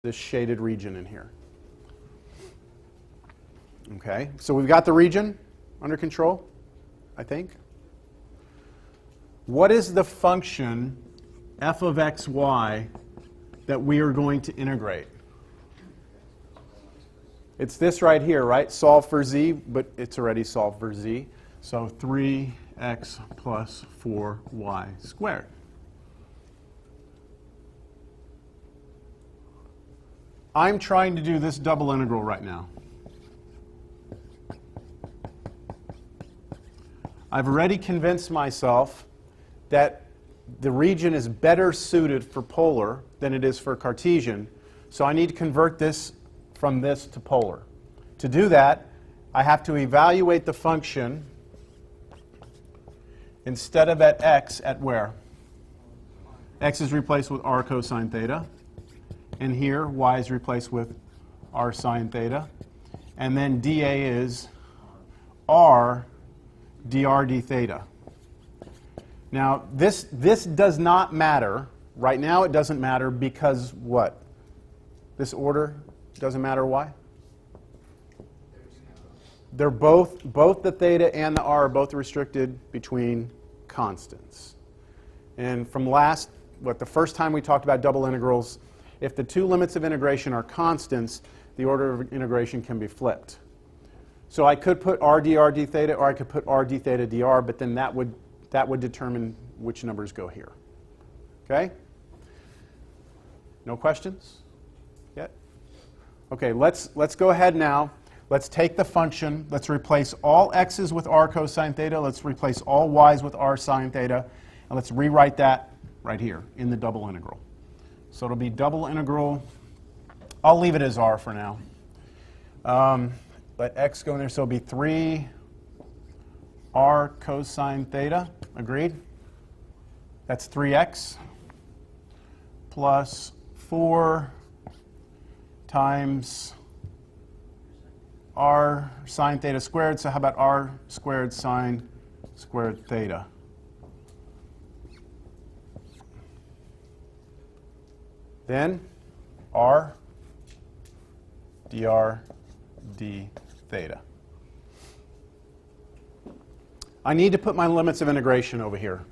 this shaded region in here. Okay, so we've got the region under control, I think. What is the function f of x, y that we are going to integrate? It's this right here, right? Solve for z, but it's already solved for z. So 3x plus 4y squared. I'm trying to do this double integral right now. I've already convinced myself that the region is better suited for polar than it is for Cartesian, so I need to convert this from this to polar. To do that, I have to evaluate the function instead of at x, at where? X is replaced with r cosine theta, and here y is replaced with r sine theta, and then dA is r dr d theta. Now, this does not matter. Right now it doesn't matter because what? This order doesn't matter why? They're both the theta and the r are both restricted between constants. And from the first time we talked about double integrals, if the two limits of integration are constants, the order of integration can be flipped. So I could put r dr d theta, or I could put r d theta dr, but then that would determine which numbers go here. Okay? No questions yet? Okay, let's go ahead now. Let's take the function. Let's replace all x's with r cosine theta. Let's replace all y's with r sine theta. And let's rewrite that right here in the double integral. So it'll be double integral. I'll leave it as r for now. Let x go in there, so it'll be 3 r cosine theta. Agreed? That's 3x plus 4 times r sine theta squared. So how about r squared sine squared theta? Then r dr d theta. I need to put my limits of integration over here.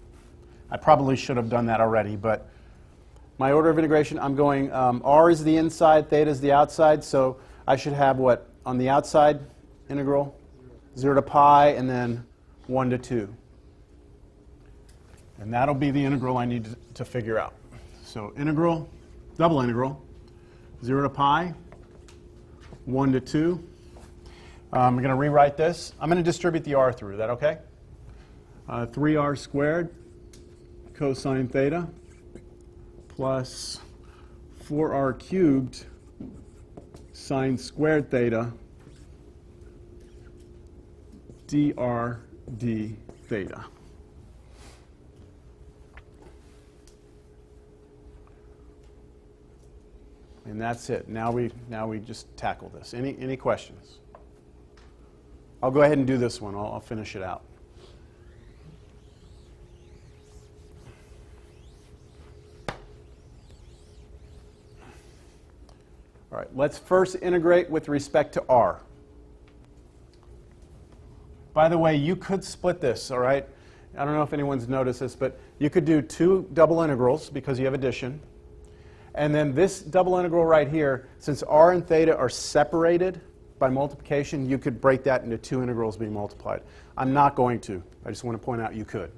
I probably should have done that already, but my order of integration, I'm going r is the inside, theta is the outside, so I should have what on the outside integral? 0 to pi, and then 1 to 2. And that'll be the integral I need to figure out. So integral, double integral, 0 to pi, 1 to 2. I'm going to rewrite this. I'm going to distribute the r through. Is that okay? 3r squared cosine theta plus 4r cubed sine squared theta dr d theta. And that's it. Now we just tackle this. Any questions? I'll go ahead and do this one. I'll finish it out. All right, let's first integrate with respect to r. By the way, you could split this, all right? I don't know if anyone's noticed this, but you could do 2 double integrals because you have addition. And then this double integral right here, since r and theta are separated by multiplication, you could break that into 2 integrals being multiplied. I'm not going to. I just want to point out you could.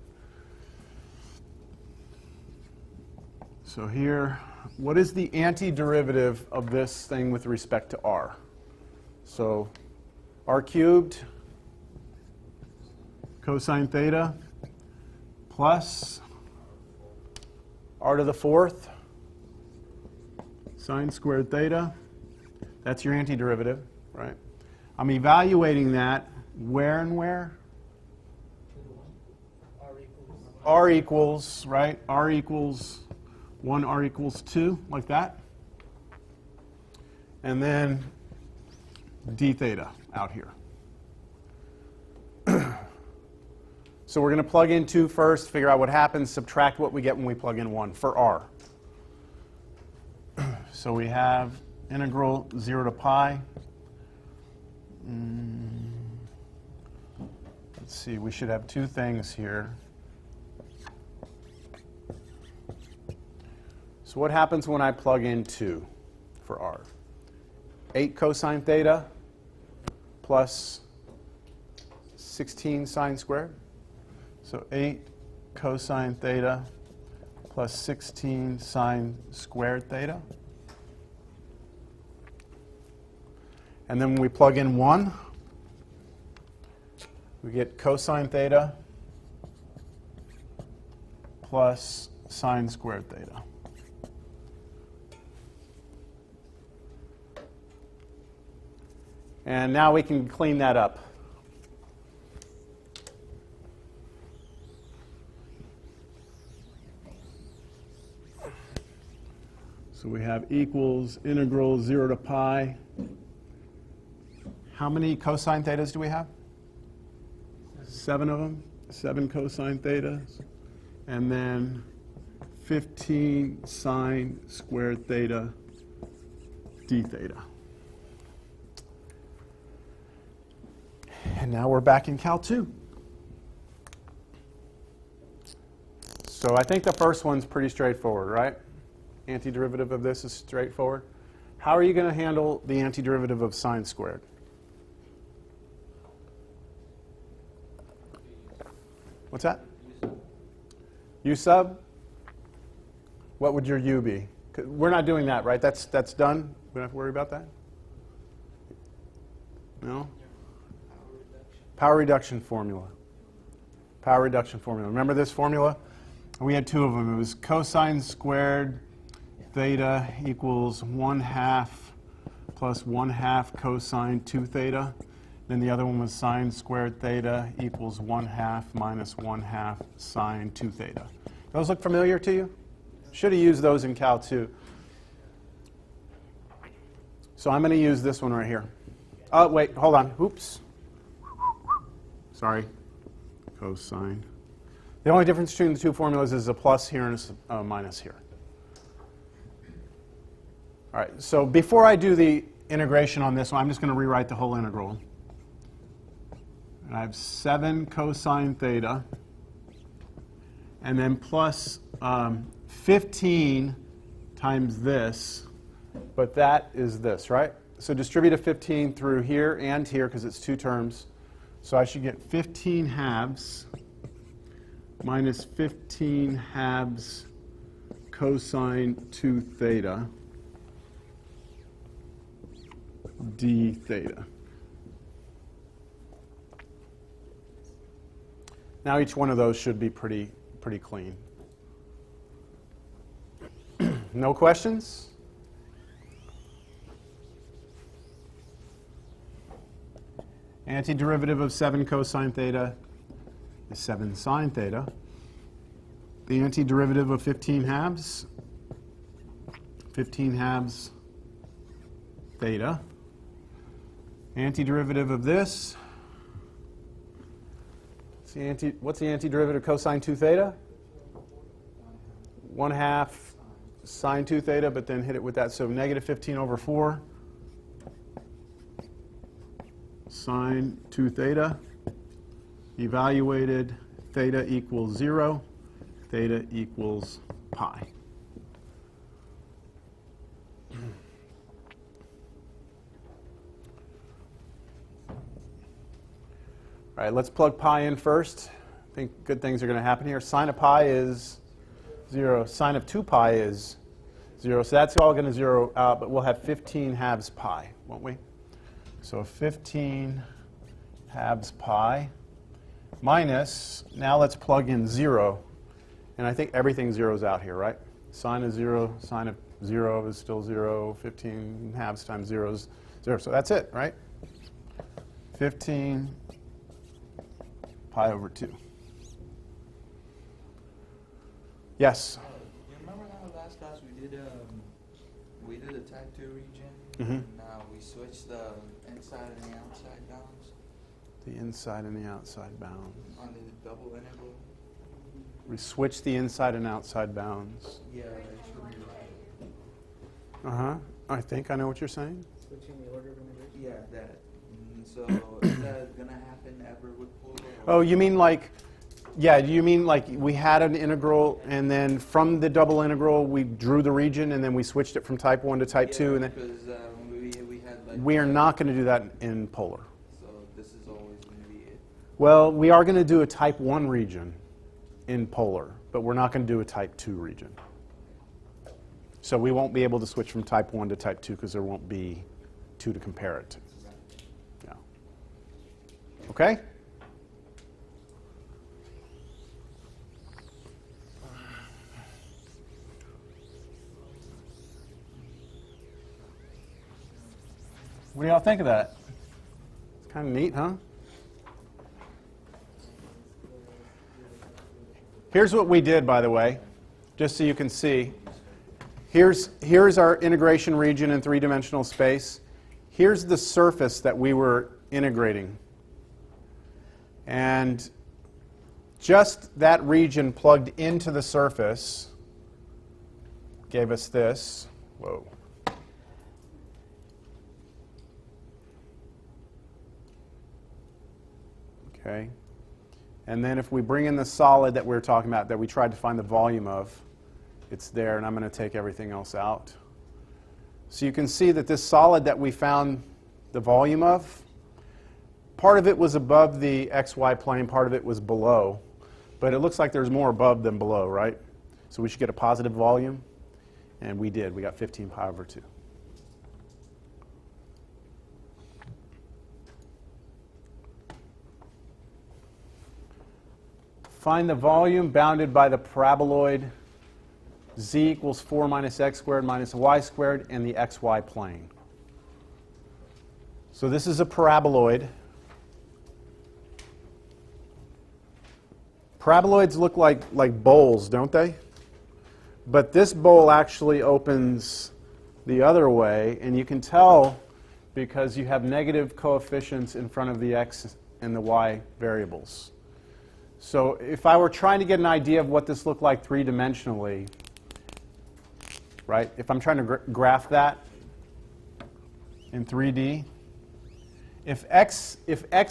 So here, what is the antiderivative of this thing with respect to r? So r cubed cosine theta plus r to the 4th sine squared theta. That's your antiderivative, right? I'm evaluating that where and where? R equals, right? R equals 1, r equals 2, like that. And then d theta out here. So we're going to plug in 2 first, figure out what happens, subtract what we get when we plug in 1 for r. So we have integral 0 to pi. Let's see, we should have two things here. So what happens when I plug in 2 for r? 8 cosine theta plus 16 sine squared. So 8 cosine theta plus 16 sine squared theta. And then when we plug in 1, we get cosine theta plus sine squared theta. And now we can clean that up. So we have equals integral 0 to pi. How many cosine thetas do we have? 7 of them. 7 cosine thetas. And then 15 sine squared theta d theta. And now we're back in Cal 2. So I think the first one's pretty straightforward, right? Antiderivative of this is straightforward. How are you going to handle the antiderivative of sine squared? What's that? U sub? What would your u be? We're not doing that, right? That's done? We don't have to worry about that? No? Power reduction formula. Power reduction formula. Remember this formula? We had two of them. It was cosine squared theta equals 1/2 plus 1/2 cosine 2 theta. Then the other one was sine squared theta equals 1/2 minus 1/2 sine 2 theta. Those look familiar to you? Should have used those in Cal 2. So I'm going to use this one right here. Oh, wait, hold on. Oops. Sorry. Cosine. The only difference between the two formulas is a plus here and a minus here. All right, so before I do the integration on this one, I'm just going to rewrite the whole integral. And I have 7 cosine theta, and then plus 15 times this, but that is this, right? So distribute a 15 through here and here because it's two terms. So I should get 15 halves minus 15 halves cosine 2 theta d theta. Now each one of those should be pretty clean. No questions? Antiderivative of 7 cosine theta is 7 sine theta. The antiderivative of 15 halves theta. Antiderivative of this, what's the antiderivative of cosine 2 theta? 1/2 sine 2 theta, but then hit it with that. So negative 15 over 4 sine 2 theta. Evaluated theta equals 0. Theta equals pi. All right, let's plug pi in first. I think good things are going to happen here. Sine of pi is 0. Sine of 2 pi is 0. So that's all going to zero out, but we'll have 15 halves pi, won't we? So 15 halves pi minus, now let's plug in 0. And I think everything zeroes out here, right? Sine of 0, sine of 0 is still 0. 15 halves times 0 is 0. So that's it, right? 15 pi over 2. Yes? You remember how last class we did a type 2 region? Mm-hmm. Now we switched the inside and the outside bounds The inside and the outside bounds. on the double integral. We switch the inside and outside bounds. Yeah, that should be right. Uh-huh. I think I know what you're saying. Switching the order of integration? Yeah, that. So is that gonna happen ever with polar? Oh, you mean like, yeah, do you mean like we had an integral and then from the double integral we drew the region and then we switched it from type 1 to type 2? And then because we had like. we are not going to do that in polar. So this is always gonna be it. Well, we are going to do a type 1 region in polar, but we're not going to do a type 2 region. So we won't be able to switch from type 1 to type 2 because there won't be 2 to compare it to. Yeah. Okay? What do y'all think of that? It's kind of neat, huh? Here's what we did, by the way, just so you can see. Here's our integration region in three-dimensional space. Here's the surface that we were integrating. And just that region plugged into the surface gave us this. Whoa. Okay. And then if we bring in the solid that we were talking about, that we tried to find the volume of, it's there, and I'm going to take everything else out. So you can see that this solid that we found the volume of, part of it was above the xy plane, part of it was below. But it looks like there's more above than below, right? So we should get a positive volume, and we did. We got 15 pi over 2. Find the volume bounded by the paraboloid z equals 4 minus x squared minus y squared and the xy plane. So this is a paraboloid. Paraboloids look like bowls, don't they? But this bowl actually opens the other way, and you can tell because you have negative coefficients in front of the x and the y variables. So if I were trying to get an idea of what this looked like three-dimensionally, right, if I'm trying to graph that in 3D, if x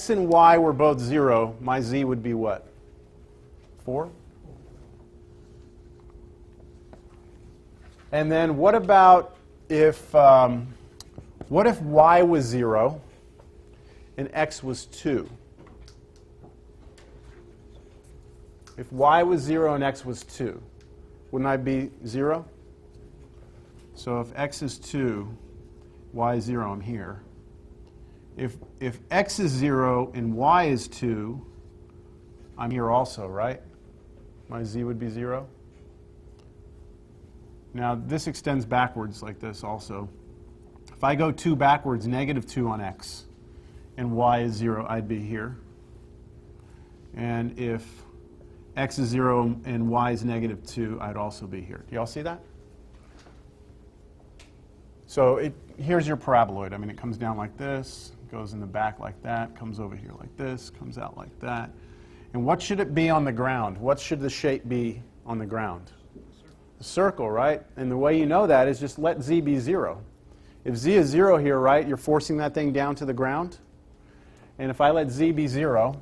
and y were both 0, my z would be what? 4? And then what about if y was 0 and x was 2? If y was 0 and x was 2, wouldn't I be 0? So if x is 2, y is 0, I'm here. If x is 0 and y is 2, I'm here also, right? My z would be 0. Now this extends backwards like this also. If I go 2 backwards, negative 2 on x, and y is 0, I'd be here. And if x is 0 and y is negative 2, I'd also be here. Do y'all see that? So here's your paraboloid. I mean, it comes down like this, goes in the back like that, comes over here like this, comes out like that. And what should it be on the ground? What should the shape be on the ground? A circle, right? And the way you know that is just let z be 0. If z is 0 here, right, you're forcing that thing down to the ground. And if I let z be 0,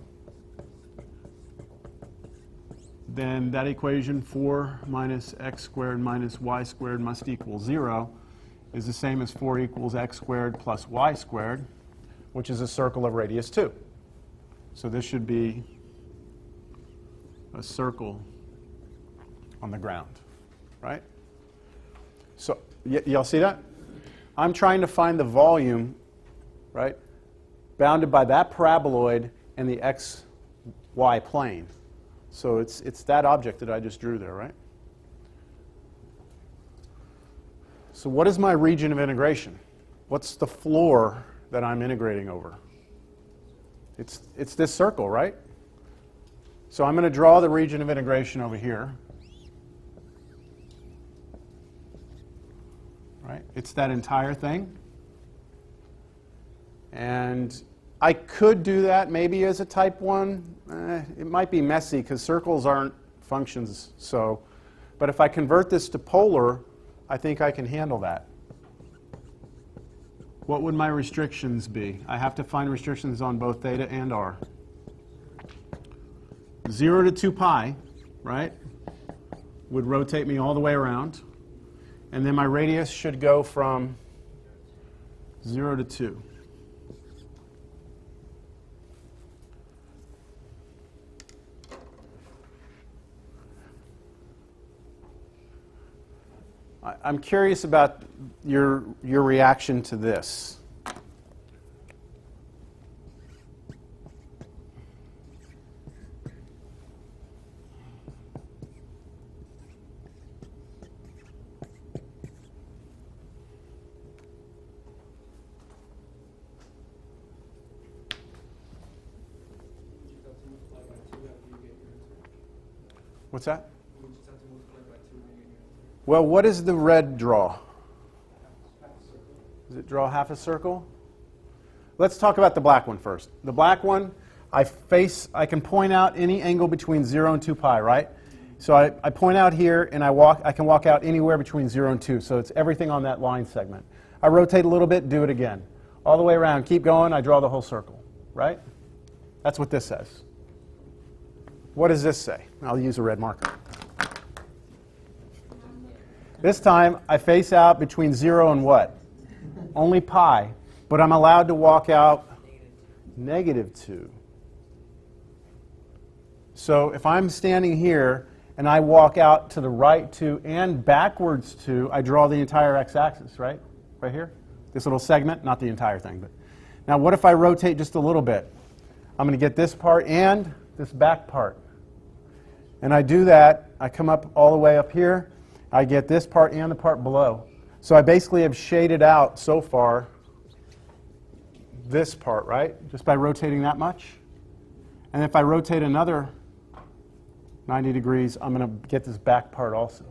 then that equation 4 minus x squared minus y squared must equal 0 is the same as 4 equals x squared plus y squared, which is a circle of radius 2. So this should be a circle on the ground, right? So y'all see that? I'm trying to find the volume, right, bounded by that paraboloid and the xy plane. So it's that object that I just drew there, right? So what is my region of integration? What's the floor that I'm integrating over? It's this circle, right? So I'm going to draw the region of integration over here. Right? It's that entire thing. And I could do that maybe as a type 1. It might be messy because circles aren't functions. But if I convert this to polar, I think I can handle that. what would my restrictions be? I have to find restrictions on both theta and r. 0 to 2 pi, right, would rotate me all the way around. And then my radius should go from 0 to 2. I'm curious about your reaction to this. What's that? Well, what does the red draw? Does it draw half a circle? Let's talk about the black one first. The black one, I can point out any angle between 0 and 2 pi, right? So I point out here, and I can walk out anywhere between 0 and 2. So it's everything on that line segment. I rotate a little bit, do it again. All the way around, keep going, I draw the whole circle, right? That's what this says. What does this say? I'll use a red marker. This time, I face out between 0 and what? Only pi. But I'm allowed to walk out -2. So if I'm standing here and I walk out to the right 2 and backwards 2, I draw the entire x-axis, right? Right here? This little segment, not the entire thing. But now what if I rotate just a little bit? I'm going to get this part and this back part. And I do that, I come up all the way up here, I get this part and the part below. So I basically have shaded out so far this part, right? Just by rotating that much. And if I rotate another 90 degrees, I'm going to get this back part also.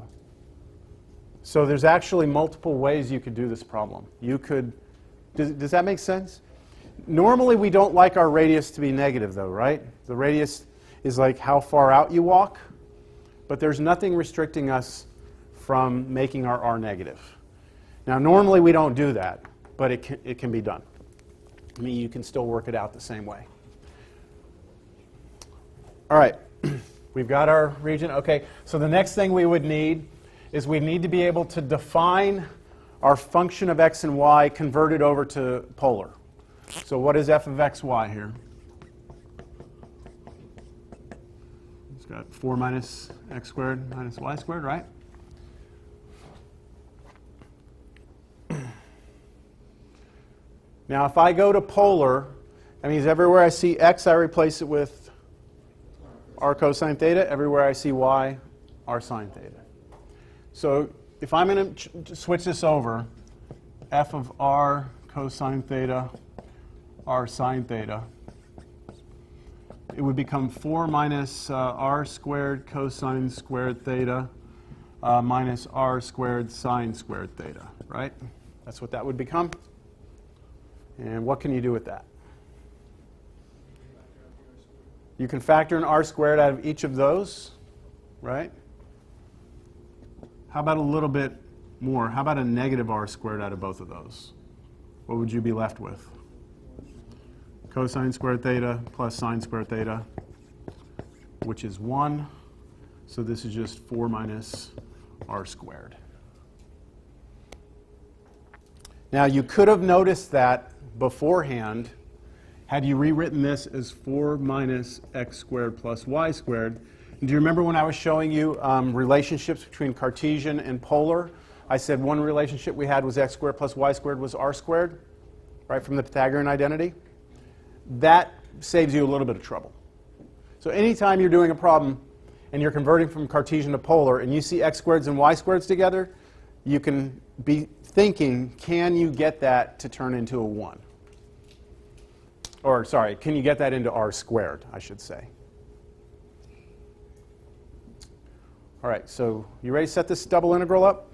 So there's actually multiple ways you could do this problem. You could, does that make sense? Normally we don't like our radius to be negative though, right? The radius is like how far out you walk, but there's nothing restricting us from making our r negative. Now normally we don't do that, but it can be done. I mean, you can still work it out the same way. All right, we've got our region. Okay, so the next thing we would need is we need to be able to define our function of x and y converted over to polar. So what is f of xy here? It's got 4 minus x squared minus y squared, right? Now if I go to polar, that means everywhere I see x, I replace it with r cosine theta. Everywhere I see y, r sine theta. So if I'm going to switch this over, f of r cosine theta, r sine theta, it would become 4 minus r squared cosine squared theta minus r squared sine squared theta, right? That's what that would become. And what can you do with that? You can factor an r squared out of each of those, right? How about a little bit more? How about a negative r squared out of both of those? What would you be left with? Cosine squared theta plus sine squared theta, which is 1. So this is just 4 minus r squared. Now you could have noticed that beforehand had you rewritten this as 4 minus x squared plus y squared. And do you remember when I was showing you relationships between Cartesian and polar? I said one relationship we had was x squared plus y squared was r squared, right, from the Pythagorean identity. That saves you a little bit of trouble. So anytime you're doing a problem and you're converting from Cartesian to polar and you see x squareds and y squareds together, you can be thinking, can you get that to turn into a 1? Or, sorry, can you get that into r squared, I should say. All right, so you ready to set this double integral up?